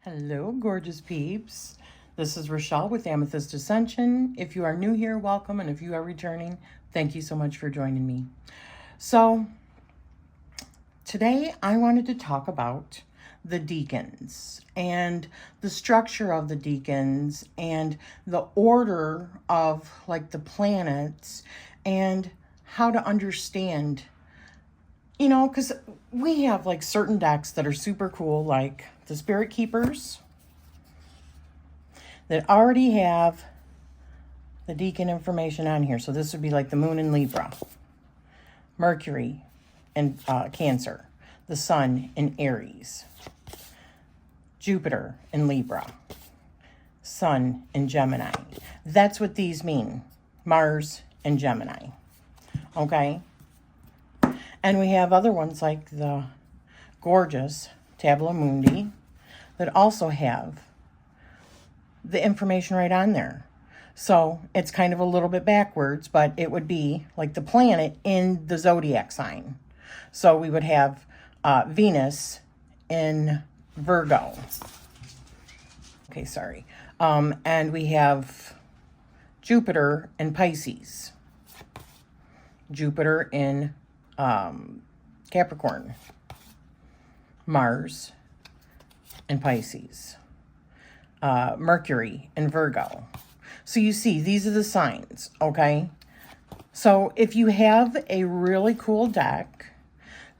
Hello, gorgeous peeps. This is Rochelle with Amethyst Ascension. If you are new here, welcome. And if you are returning, thank you so much for joining me. So today I wanted to talk about the decans and the structure of the decans and the order of like the planets and how to understand, because we have like certain decks that are super cool, like the Spirit Keepers that already have the decan information on here. So this would be like the Moon in Libra, Mercury in Cancer, the Sun in Aries, Jupiter in Libra, Sun in Gemini. That's what these mean, Mars and Gemini, okay? And we have other ones like the gorgeous Tabula Mundi that also have the information right on there. So it's kind of a little bit backwards, but it would be like the planet in the zodiac sign. So we would have Venus in Virgo. Okay, sorry. And we have Jupiter in Pisces. Jupiter in Capricorn. Mars in Pisces. Mercury in Virgo. So you see, these are the signs, okay? So if you have a really cool deck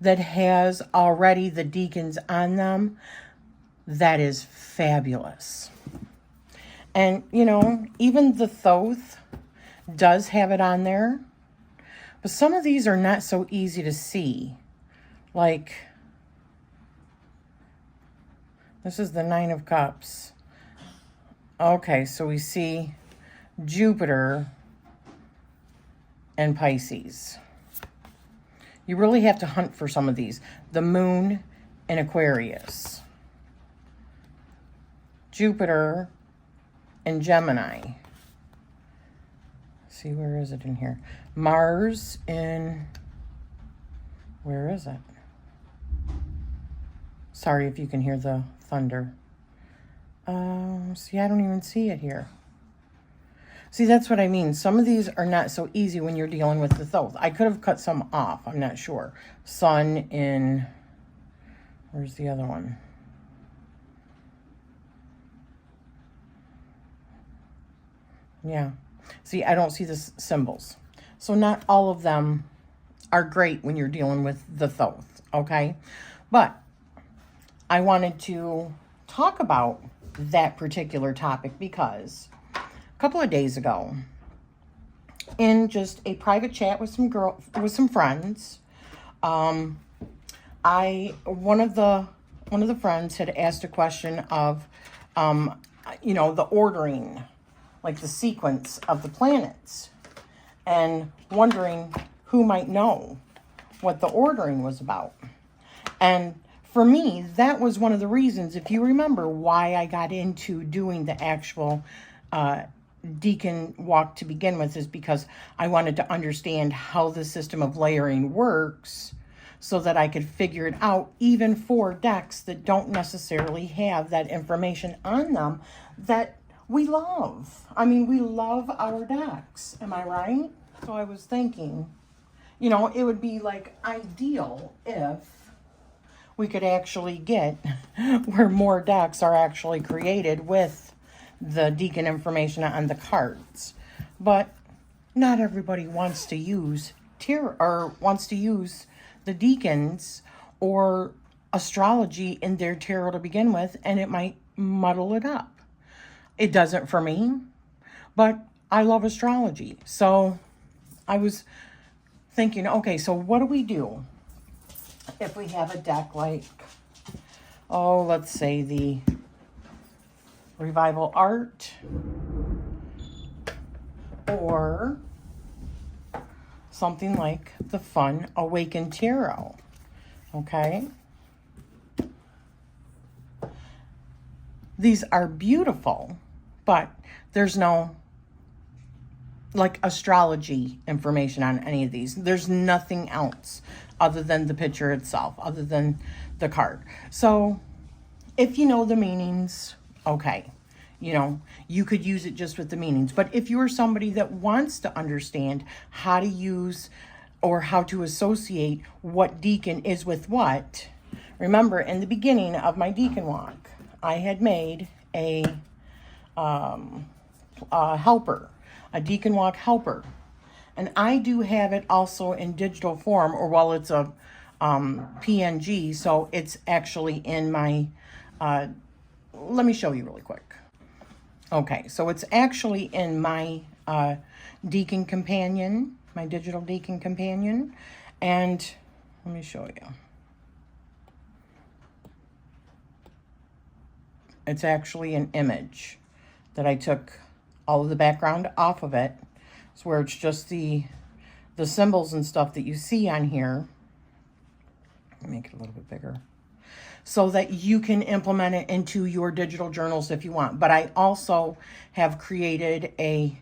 that has already the decans on them, that is fabulous. And, even the Thoth does have it on there. But some of these are not so easy to see. Like, this is the Nine of Cups. Okay, so we see Jupiter and Pisces. You really have to hunt for some of these. The Moon in Aquarius. Jupiter in Gemini. See, where is it in here? Mars in, where is it? Sorry if you can hear the thunder. See, I don't even see it here. See, that's what I mean. Some of these are not so easy when you're dealing with the Thoth. I could have cut some off. I'm not sure. Sun in, where's the other one? Yeah. See, I don't see the symbols. So not all of them are great when you're dealing with the Thoth, okay? But I wanted to talk about that particular topic because a couple of days ago, in just a private chat with some friends, one of the friends had asked a question of, the ordering, like the sequence of the planets, and wondering who might know what the ordering was about. And for me, that was one of the reasons, if you remember, why I got into doing the actual Decan walk to begin with, is because I wanted to understand how the system of layering works so that I could figure it out, even for decks that don't necessarily have that information on them that we love. I mean, we love our decks. Am I right? So I was thinking, it would be like ideal if we could actually get where more decks are actually created with the decan information on the cards. But not everybody wants to use wants to use the decans or astrology in their tarot to begin with, and it might muddle it up. It doesn't for me, but I love astrology. So I was thinking, okay, so what do we do if we have a deck like, let's say the Revival Art or something like the Fun Awakened Tarot, okay? These are beautiful, but there's no like astrology information on any of these. There's nothing else other than the picture itself, other than the card. So If you know the meanings, okay. You know, you could use it just with the meanings. But if you're somebody that wants to understand how to use or how to associate what deacon is with what, remember in the beginning of my deacon walk, I had made a helper, a deacon walk helper. And I do have it also in digital form, or well, it's a PNG, so it's actually in my, let me show you really quick. Okay, so it's actually in my Decan Companion, my Digital Decan Companion, and let me show you. It's actually an image that I took all of the background off of it. It's where it's just the symbols and stuff that you see on here. Let me make it a little bit bigger, so that you can implement it into your digital journals if you want. But I also have created a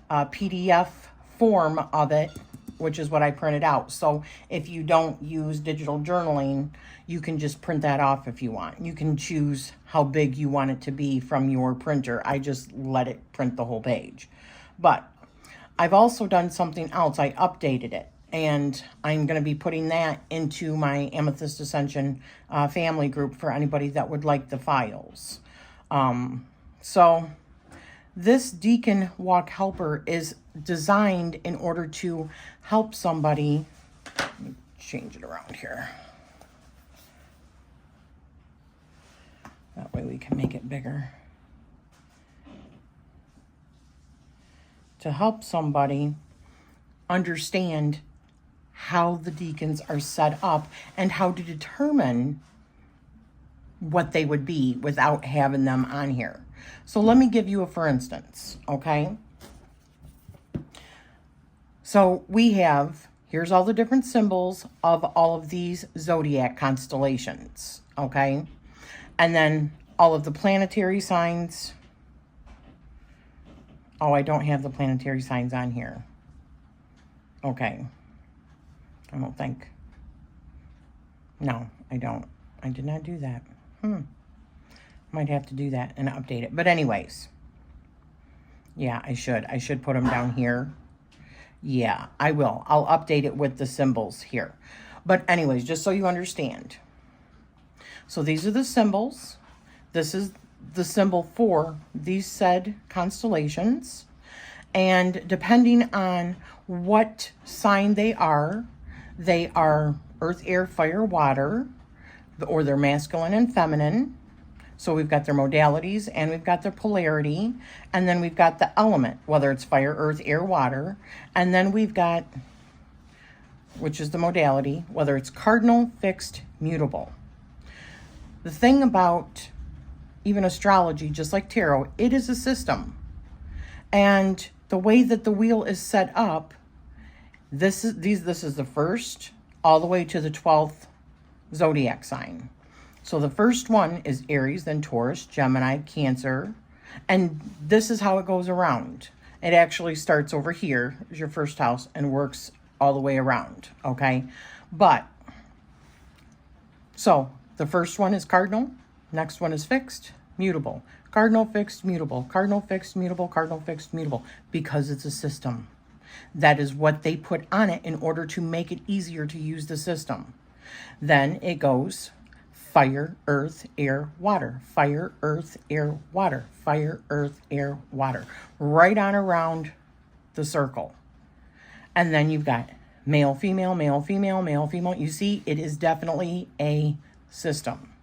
PDF form of it, which is what I printed out. So if you don't use digital journaling, you can just print that off if you want. You can choose how big you want it to be from your printer. I just let it print the whole page. But I've also done something else. I updated it. And I'm going to be putting that into my Amethyst Ascension family group for anybody that would like the files. So this Decan Walk Helper is designed in order to help somebody. Let me change it around here. That way we can make it bigger. To help somebody understand how the deacons are set up and how to determine what they would be without having them on here. So let me give you a for instance, okay? So we have, here's all the different symbols of all of these zodiac constellations, okay? And then all of the planetary signs. Oh, I don't have the planetary signs on here. Okay. I don't think. No, I don't. I did not do that. Might have to do that and update it. But anyways. Yeah, I should. I should put them down here. Yeah, I will. I'll update it with the symbols here. But anyways, just so you understand. So these are the symbols. This is the symbol for these said constellations. And depending on what sign they are earth, air, fire, water, or they're masculine and feminine. So we've got their modalities and we've got their polarity. And then we've got the element, whether it's fire, earth, air, water. And then we've got, which is the modality, whether it's cardinal, fixed, mutable. The thing about even astrology, just like tarot, it is a system. And the way that the wheel is set up, this is the first all the way to the 12th zodiac sign. So the first one is Aries, then Taurus, Gemini, Cancer, and this is how it goes around. It actually starts over here, is your first house, and works all the way around, okay? But, so the first one is cardinal, next one is fixed, mutable. Cardinal, fixed, mutable. Cardinal, fixed, mutable. Cardinal, fixed, mutable. Because it's a system. That is what they put on it in order to make it easier to use the system. Then it goes fire, earth, air, water. Fire, earth, air, water. Fire, earth, air, water. Right on around the circle. And then you've got male, female, male, female, male, female. You see, it is definitely a system.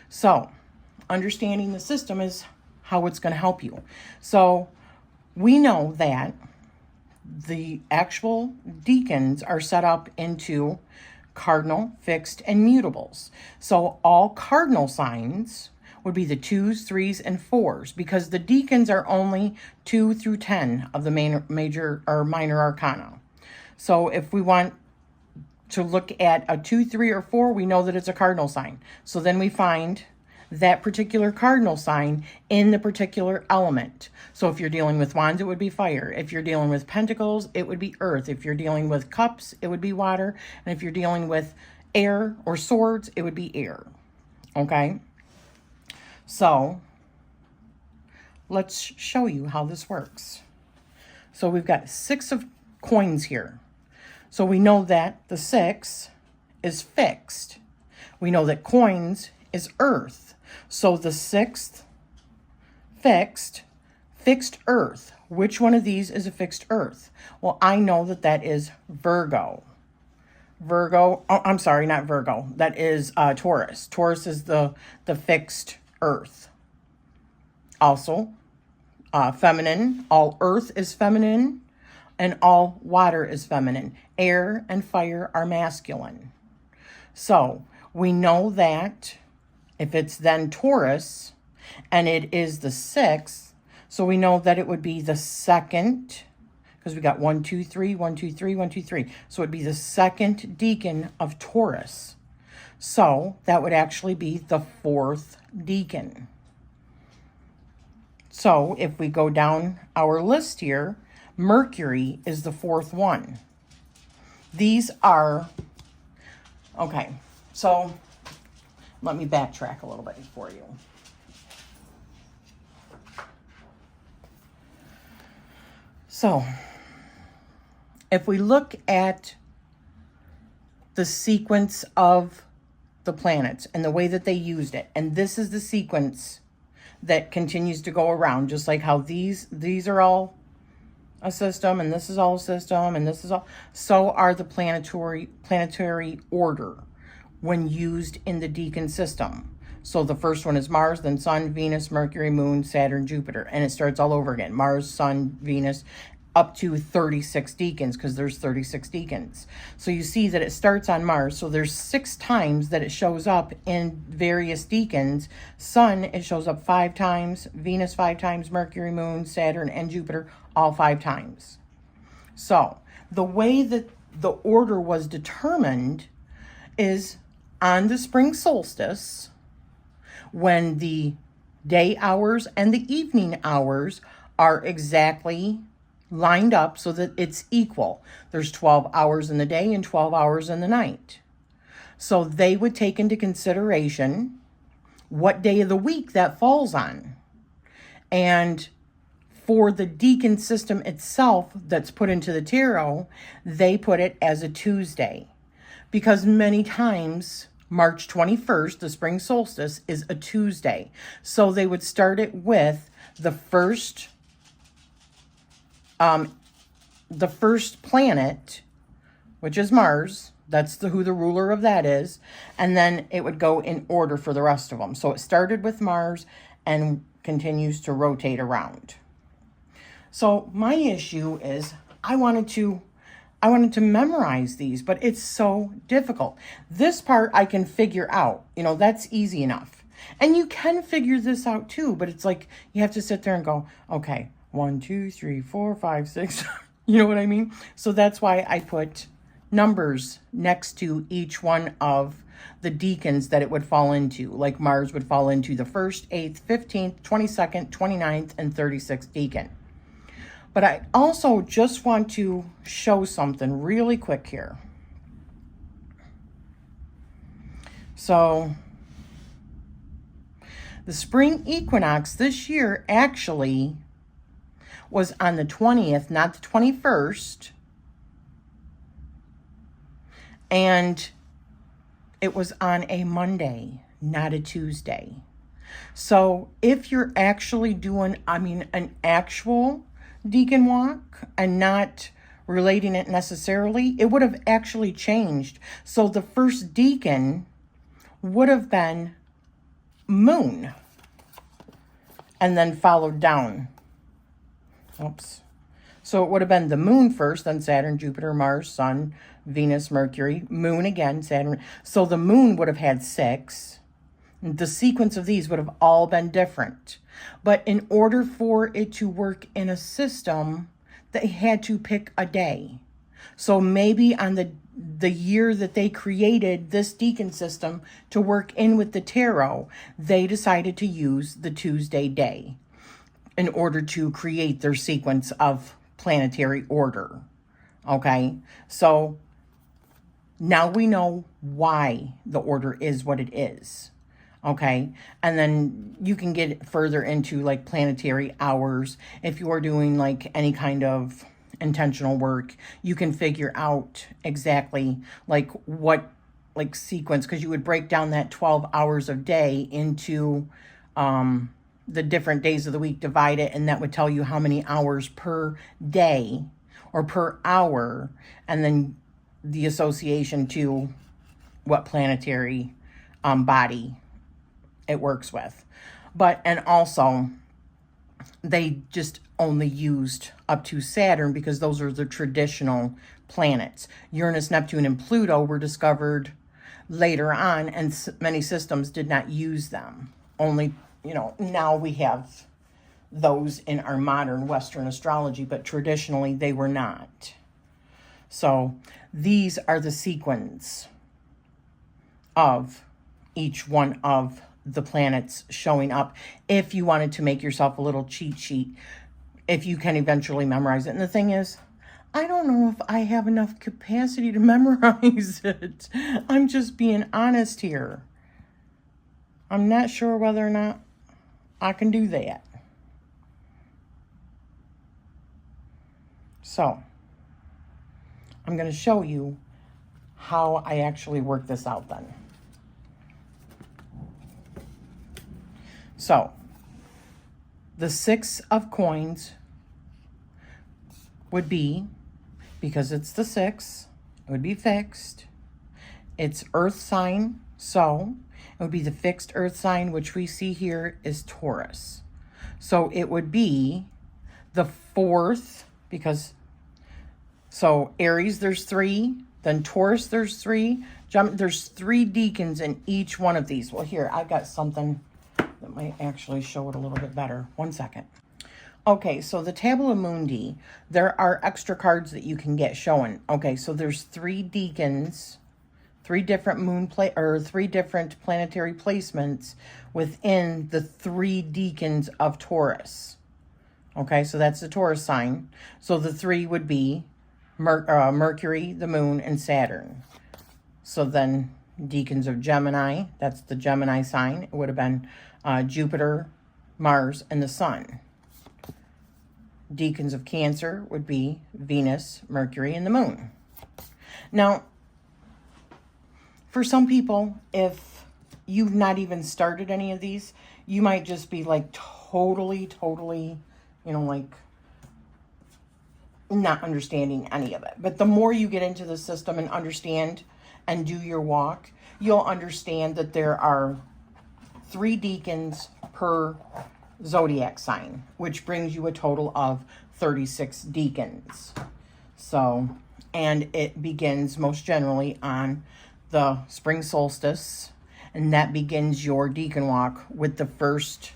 So, understanding the system is how it's going to help you. So, we know that the actual deacons are set up into cardinal, fixed, and mutables. So all cardinal signs would be the 2s, 3s, and 4s, because the deacons are only 2 through 10 of the major or minor arcana. So if we want to look at a 2, 3, or 4, we know that it's a cardinal sign. So then we find that particular cardinal sign in the particular element. So if you're dealing with wands, it would be fire. If you're dealing with pentacles, it would be earth. If you're dealing with cups, it would be water. And if you're dealing with air or swords, it would be air. Okay? So let's show you how this works. So we've got 6 of coins here. So we know that the 6 is fixed. We know that coins is earth. So the 6th fixed earth. Which one of these is a fixed earth? Well, I know that that is Virgo. Oh, I'm sorry, not Virgo. That is Taurus. Taurus is the fixed earth. Also, feminine. All earth is feminine, and all water is feminine. Air and fire are masculine. So we know that if it's then Taurus, and it is the 6th, so we know that it would be the 2nd, because we got 1, 2, 3, 1, 2, 3, 1, 2, 3. So it'd be the 2nd decan of Taurus. So that would actually be the 4th decan. So if we go down our list here, Mercury is the 4th one. These are, okay, so let me backtrack a little bit for you. So if we look at the sequence of the planets and the way that they used it, and this is the sequence that continues to go around, just like how these are all a system, and this is all a system, and this is all, so are the planetary order when used in the Decan system. So the first one is Mars, then Sun, Venus, Mercury, Moon, Saturn, Jupiter, and it starts all over again. Mars, Sun, Venus, up to 36 decans, because there's 36 decans. So you see that it starts on Mars. So there's 6 times that it shows up in various decans. Sun, it shows up 5 times. Venus 5 times. Mercury, Moon, Saturn, and Jupiter all 5 times. So the way that the order was determined is on the spring solstice, when the day hours and the evening hours are exactly lined up so that it's equal. There's 12 hours in the day and 12 hours in the night. So they would take into consideration what day of the week that falls on. And for the Decan system itself that's put into the tarot, they put it as a Tuesday. Because many times March 21st, the spring solstice, is a Tuesday. So they would start it with the first planet, which is Mars. That's who the ruler of that is. And then it would go in order for the rest of them. So it started with Mars and continues to rotate around. So my issue is I wanted to memorize these, but it's so difficult. This part I can figure out. That's easy enough. And you can figure this out too, but it's like you have to sit there and go, okay, 1, 2, 3, 4, 5, 6. You know what I mean? So that's why I put numbers next to each one of the decans that it would fall into. Like Mars would fall into the 1st, 8th, 15th, 22nd, 29th, and 36th decan. But I also just want to show something really quick here. So the spring equinox this year actually was on the 20th, not the 21st. And it was on a Monday, not a Tuesday. So if you're actually doing, an actual Decan walk and not relating it necessarily, it would have actually changed. So the first decan would have been Moon and then followed down. Oops. So it would have been the Moon first, then Saturn, Jupiter, Mars, Sun, Venus, Mercury, Moon again, Saturn. So the Moon would have had 6. The sequence of these would have all been different. But in order for it to work in a system, they had to pick a day. So maybe on the year that they created this Decan system to work in with the tarot, they decided to use the Tuesday day in order to create their sequence of planetary order. Okay? So now we know why the order is what it is. Okay, and then you can get further into like planetary hours. If you are doing like any kind of intentional work, you can figure out exactly like what like sequence, because you would break down that 12 hours of day into the different days of the week, divide it, and that would tell you how many hours per day or per hour, and then the association to what planetary body it works with. But, and also, they just only used up to Saturn because those are the traditional planets. Uranus, Neptune, and Pluto were discovered later on, and many systems did not use them. Only, you know, now we have those in our modern Western astrology, but traditionally they were not. So these are the sequence of each one of the planets showing up. If you wanted to make yourself a little cheat sheet, if you can eventually memorize it. And the thing is, I don't know if I have enough capacity to memorize it. I'm just being honest here. I'm not sure whether or not I can do that. So, I'm going to show you how I actually work this out then. So, the 6 of coins would be, because it's the 6, it would be fixed. It's earth sign, so it would be the fixed earth sign, which we see here is Taurus. So it would be the 4th, because, so Aries, there's 3, then Taurus, there's 3. There's 3 decans in each one of these. Well, here, I got something that might actually show it a little bit better. One second. Okay, so the Tabula Mundi, there are extra cards that you can get showing. Okay, so there's 3 decans, 3 different 3 different planetary placements within the 3 decans of Taurus. Okay, so that's the Taurus sign. So the 3 would be Mercury, the Moon, and Saturn. So then decans of Gemini, that's the Gemini sign. It would have been Jupiter, Mars, and the Sun. Decans of Cancer would be Venus, Mercury, and the Moon. Now, for some people, if you've not even started any of these, you might just be like totally, you know, like not understanding any of it. But the more you get into the system and understand and do your walk, you'll understand that there are 3 decans per zodiac sign, which brings you a total of 36 decans. So, and it begins most generally on the spring solstice, and that begins your decan walk with the first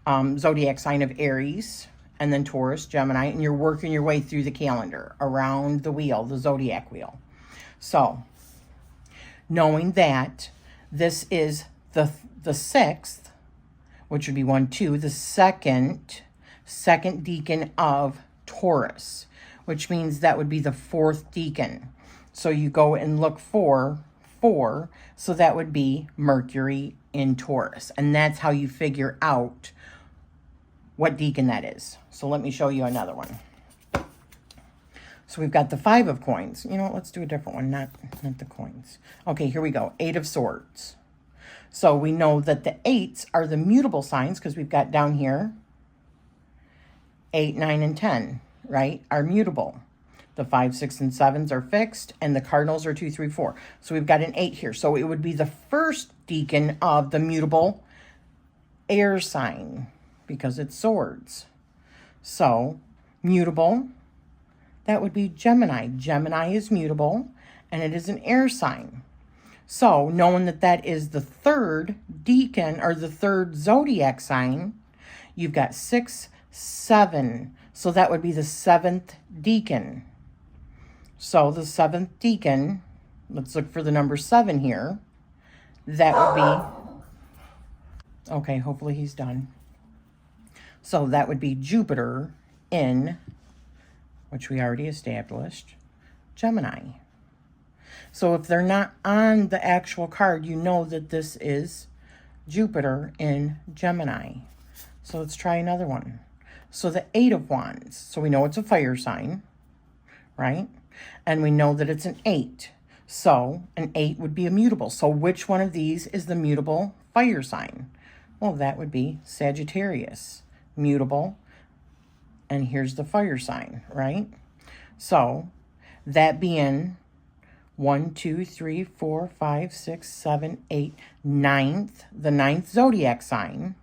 zodiac sign of Aries, and then Taurus, Gemini, and you're working your way through the calendar around the wheel, the zodiac wheel. So, knowing that this is the 6th, which would be 1, 2, the second decan of Taurus, which means that would be the 4th decan. So you go and look for 4, so that would be Mercury in Taurus. And that's how you figure out what decan that is. So let me show you another one. So we've got the 5 of coins. You know what, let's do a different one, not the coins. Okay, here we go, 8 of swords. So we know that the 8s are the mutable signs, because we've got down here 8, 9, and 10, right, are mutable. The 5, 6, and 7s are fixed, and the cardinals are 2, 3, 4. So we've got an 8 here. So it would be the first decan of the mutable air sign, because it's swords. So mutable, that would be Gemini. Gemini is mutable, and it is an air sign. So, knowing that that is the 3rd decan, or the 3rd zodiac sign, you've got 6, 7. So that would be the 7th decan. So the 7th decan, let's look for the number 7 here. That would be, okay, hopefully he's done. So that would be Jupiter in, which we already established, Gemini. So if they're not on the actual card, you know that this is Jupiter in Gemini. So let's try another one. So the 8 of Wands. So we know it's a fire sign, right? And we know that it's an 8. So an 8 would be immutable. So which one of these is the mutable fire sign? Well, that would be Sagittarius. Mutable. And here's the fire sign, right? So that being 1, 2, 3, 4, 5, 6, 7, 8, 9th, the 9th zodiac sign,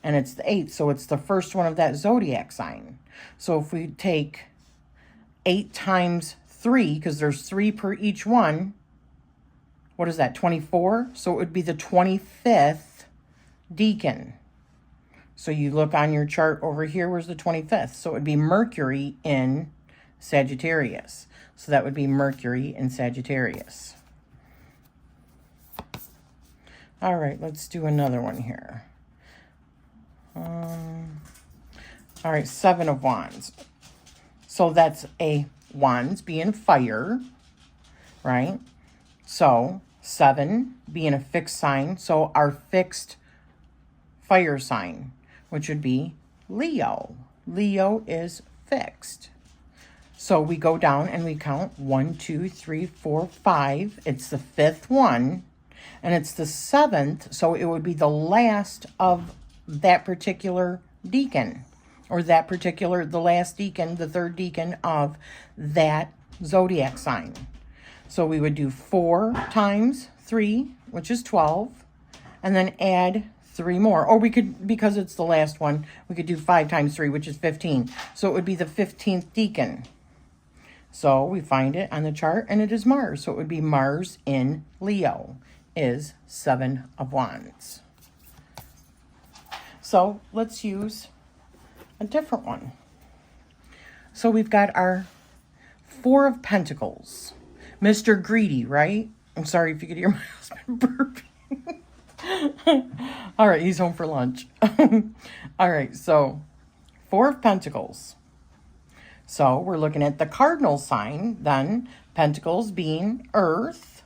and it's the 8th, so it's the first one of that zodiac sign. So if we take 8 times 3, because there's 3 per each one, what is that, 24? So it would be the 25th decan. So you look on your chart over here, where's the 25th? So it would be Mercury in Sagittarius. So that would be Mercury in Sagittarius. All right, let's do another one here. All right, 7 of Wands. So that's a Wands being fire, right? So 7 being a fixed sign. So our fixed fire sign, which would be Leo. Leo is fixed. So we go down and we count 1, 2, 3, 4, 5. It's the 5th one, and it's the 7th. So it would be the last of that particular decan, or the last decan, the 3rd decan of that zodiac sign. So we would do 4 times 3, which is 12, and then add 3 more. Or we could, because it's the last one, we could do 5 times 3, which is 15. So it would be the 15th decan. So we find it on the chart, and it is Mars. So it would be Mars in Leo is 7 of Wands. So let's use a different one. So we've got our 4 of Pentacles. Mr. Greedy, right? I'm sorry if you could hear my husband burping. All right, he's home for lunch. All right, so 4 of Pentacles. So we're looking at the cardinal sign, then Pentacles being Earth.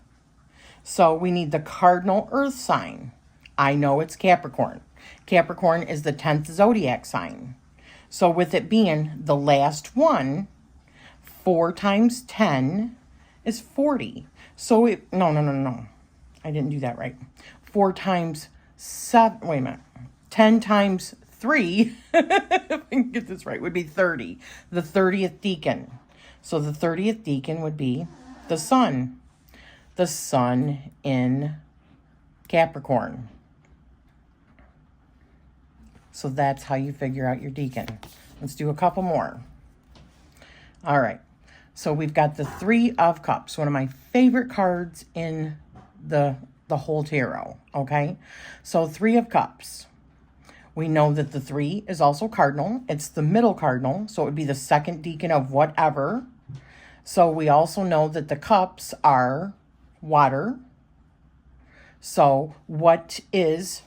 So we need the cardinal Earth sign. I know it's Capricorn. Capricorn is the 10th zodiac sign. So with it being the last one, 4 times 10 is 40. So it, no. I didn't do that right. 4 times 7, wait a minute. 10 times 3, if I can get this right, would be 30. The 30th decan. So the 30th decan would be the sun. The sun in Capricorn. So that's how you figure out your decan. Let's do a couple more. All right. So we've got the 3 of Cups, one of my favorite cards in the whole tarot, okay? So 3 of Cups. We know that the 3 is also cardinal. It's the middle cardinal, so it would be the 2nd decan of whatever. So we also know that the cups are water. So what is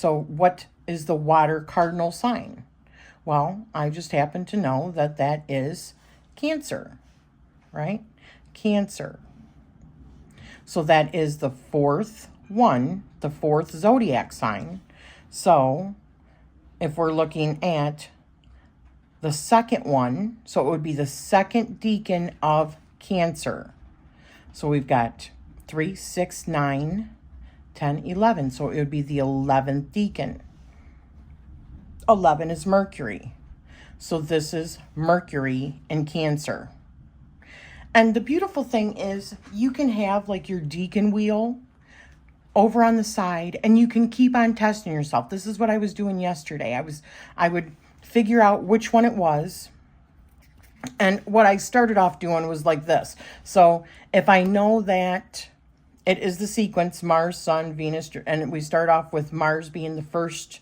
the water cardinal sign? Well, I just happen to know that that is Cancer, right? Cancer. So that is the 4th one, the 4th zodiac sign. So if we're looking at the 2nd one, so it would be the 2nd decan of Cancer. So we've got 3, 6, 9, 10, 11. So it would be the 11th decan. 11 is Mercury. So this is Mercury in Cancer. And the beautiful thing is you can have like your decan wheel over on the side, and you can keep on testing yourself. This is what I was doing yesterday. I would figure out which one it was. And what I started off doing was like this. So if I know that it is the sequence, Mars, Sun, Venus, and we start off with Mars being the first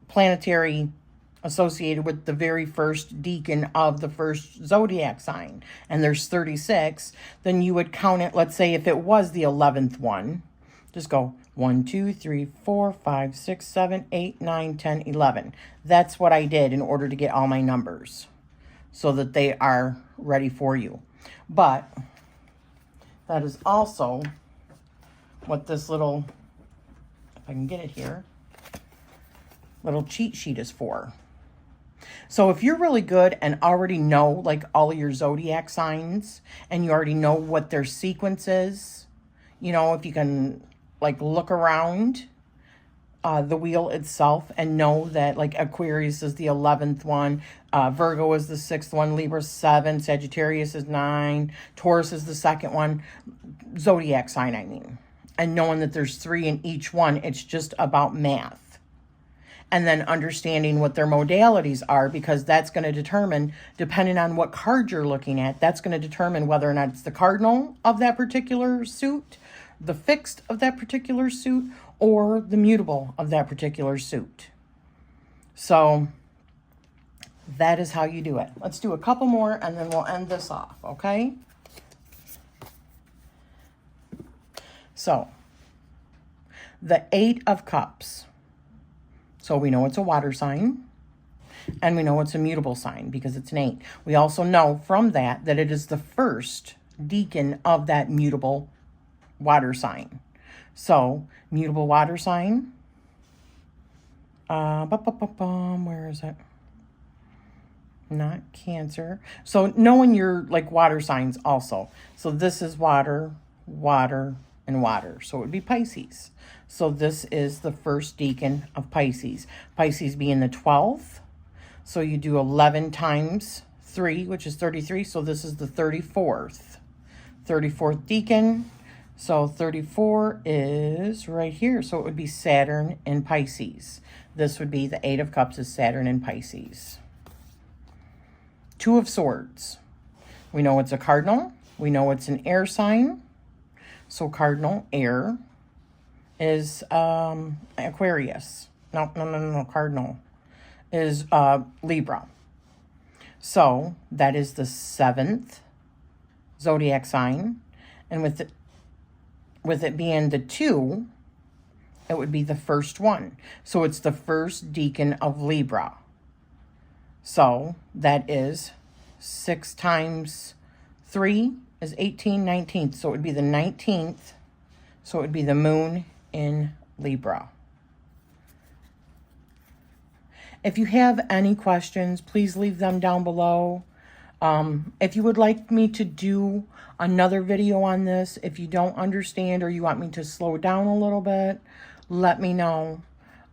planetary associated with the very first decan of the first zodiac sign, and there's 36, then you would count it. Let's say if it was the 11th one, just go 1, 2, 3, 4, 5, 6, 7, 8, 9, 10, 11. That's what I did in order to get all my numbers so that they are ready for you. But that is also what this little I can get it here, little cheat sheet is for. So if you're really good and already know like all of your zodiac signs and you already know what their sequence is, you know, if you can like look around the wheel itself and know that like Aquarius is the 11th one, Virgo is the 6th one, Libra 7, Sagittarius is 9, Taurus is the 2nd one, zodiac sign I mean. And knowing that there's 3 in each one, it's just about math. And then understanding what their modalities are, because that's going to determine, depending on what card you're looking at, that's going to determine whether or not it's the cardinal of that particular suit, the fixed of that particular suit, or the mutable of that particular suit. So that is how you do it. Let's do a couple more and then we'll end this off, okay? So the 8 of Cups. So we know it's a water sign and we know it's a mutable sign because it's an 8. We also know from that that it is the first decan of that mutable water sign. So, mutable water sign. Where is it? Not Cancer. So, knowing your like water signs also. So, this is water, water, and water. So, it would be Pisces. So, this is the first decan of Pisces. Pisces being the 12th. So, you do 11 times 3, which is 33. So, this is the 34th. 34th decan. So 34 is right here. So it would be Saturn in Pisces. This would be the 8 of Cups is Saturn in Pisces. 2 of Swords. We know it's a cardinal. We know it's an air sign. So cardinal, air, is Aquarius. No. Cardinal is Libra. So that is the 7th zodiac sign. And with it being the 2, it would be the first one. So it's the first decan of Libra. So that is 6 times 3 is 18, 19th. So it would be the 19th. So it would be the moon in Libra. If you have any questions, please leave them down below. If you would like me to do another video on this, if you don't understand or you want me to slow down a little bit, let me know.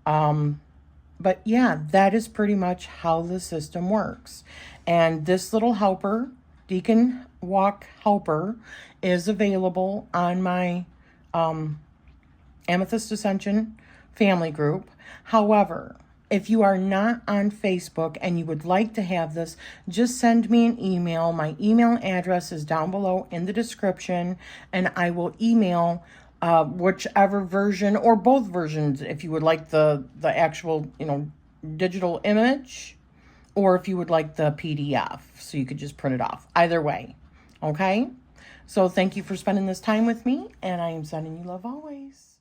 But yeah, that is pretty much how the system works. And this little helper, Decan Walk Helper, is available on my Amethyst Ascension family group. However, if you are not on Facebook and you would like to have this, just send me an email. My email address is down below in the description, and I will email whichever version or both versions, if you would like the actual, digital image, or if you would like the PDF, so you could just print it off. Either way, okay? So thank you for spending this time with me, and I am sending you love always.